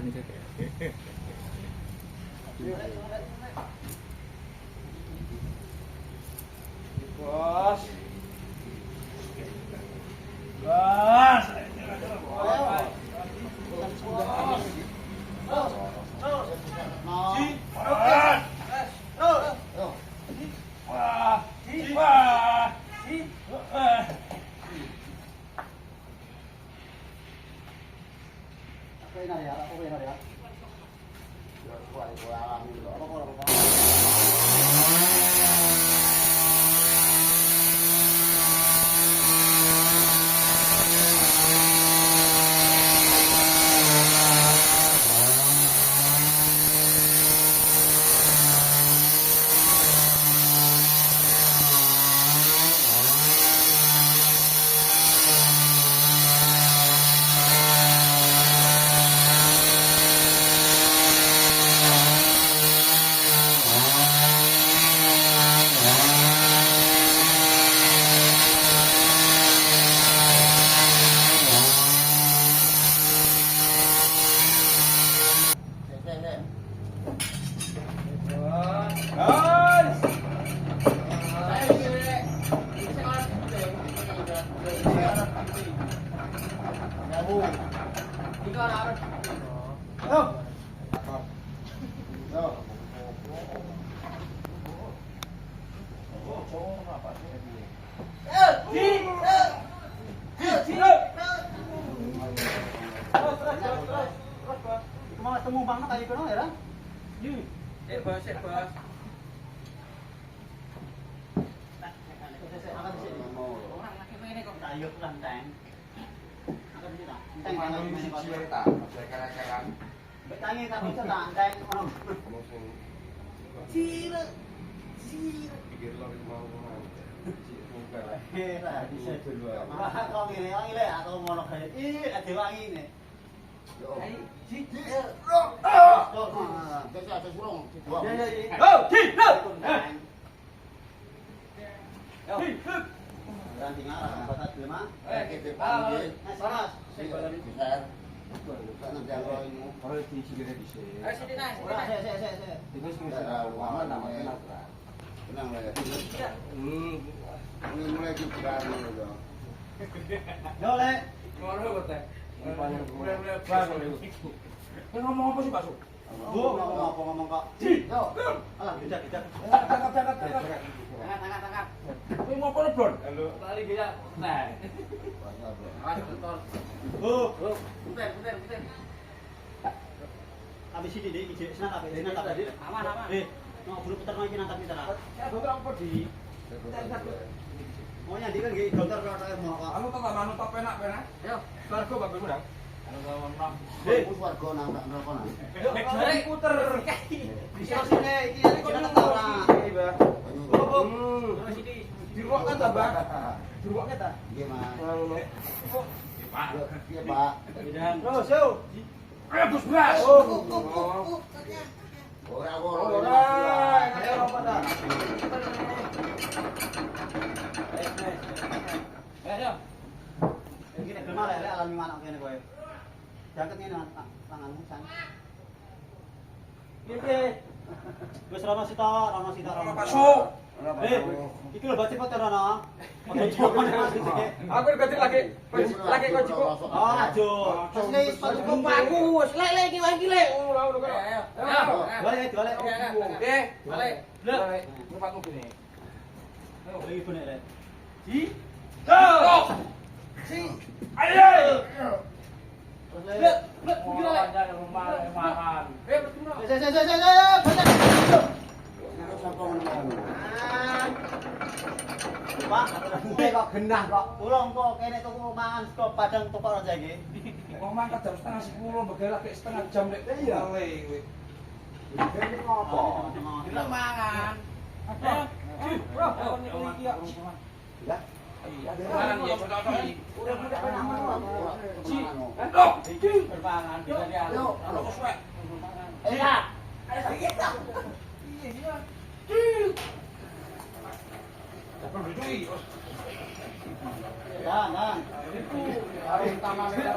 Bos. Bos. Temu banget tadi kono ya, bos. Ayuk lanteng. Akan kita. Teng musik cerita, keren-keren. Bertanya tapi cerita teng ono. Sira. Pikir lo mau kemana? Bisa dulu. Kalau ngile atau ngono kayak ada wangi nih. Ngomong apa sih, Pak Su? Ngomong kok. Alah, tidak. Tangkap. Kowe ngopo le, Bron? Halo. Lali dia. Nah. Awas betul. Bentar. Habis ini deh, iki senang kabeh. Aman. Buru putar lagi nangkap kita. Ya, dokter apa di? Mau nyandi kan nggih dokter kok mau kok. Anu tak manut tak penak-penak. Yo, swarga Bapak Mundang. Wis warga nang neraka nang. Jare puter. Bisa sini iki jeneng ta ora? Iya, Mbak. Terus iki diruwakkan ta, Mbak? Diruwaknya ta? Nggih, Mas. Ngono. Nggih, Pak. Iya, Pak. Terus, yo. Ayo, Gus Bras. Ora. Ayo apa ta? Ayo. Iki nek gelem lek alami manak kene kowe. Jangket ngene tanganmu san. Piye? Wis rono sita. Pasuk. Iki lho baca foto rono. Aku ganti lagi kok cukup. Oh, ajo. Wis wis cukup aku. Wis lek iki wae iki lek. Ayo. Balik. Oke, balik. Lek. Numpak ngene. Ayo, iki bener lek. Si. Ayo. Lek, gila ada rumah makan. Pak, kok genah kok. Kula engko kene tuku mangan sego padang tuku aja iki. Wong mangkat jam 9:30 begal lagi setengah jam lek. Iya. Kene ngopo? Dilek mangan. Bro, iki ya. Ya. Iya, mangan ya cocok iki. Udah mangan. Iki bermangan bisa dia. Alo kesuwek. Iya. Iya. Iya. Nah. Itu hari pertama kita.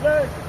Lên.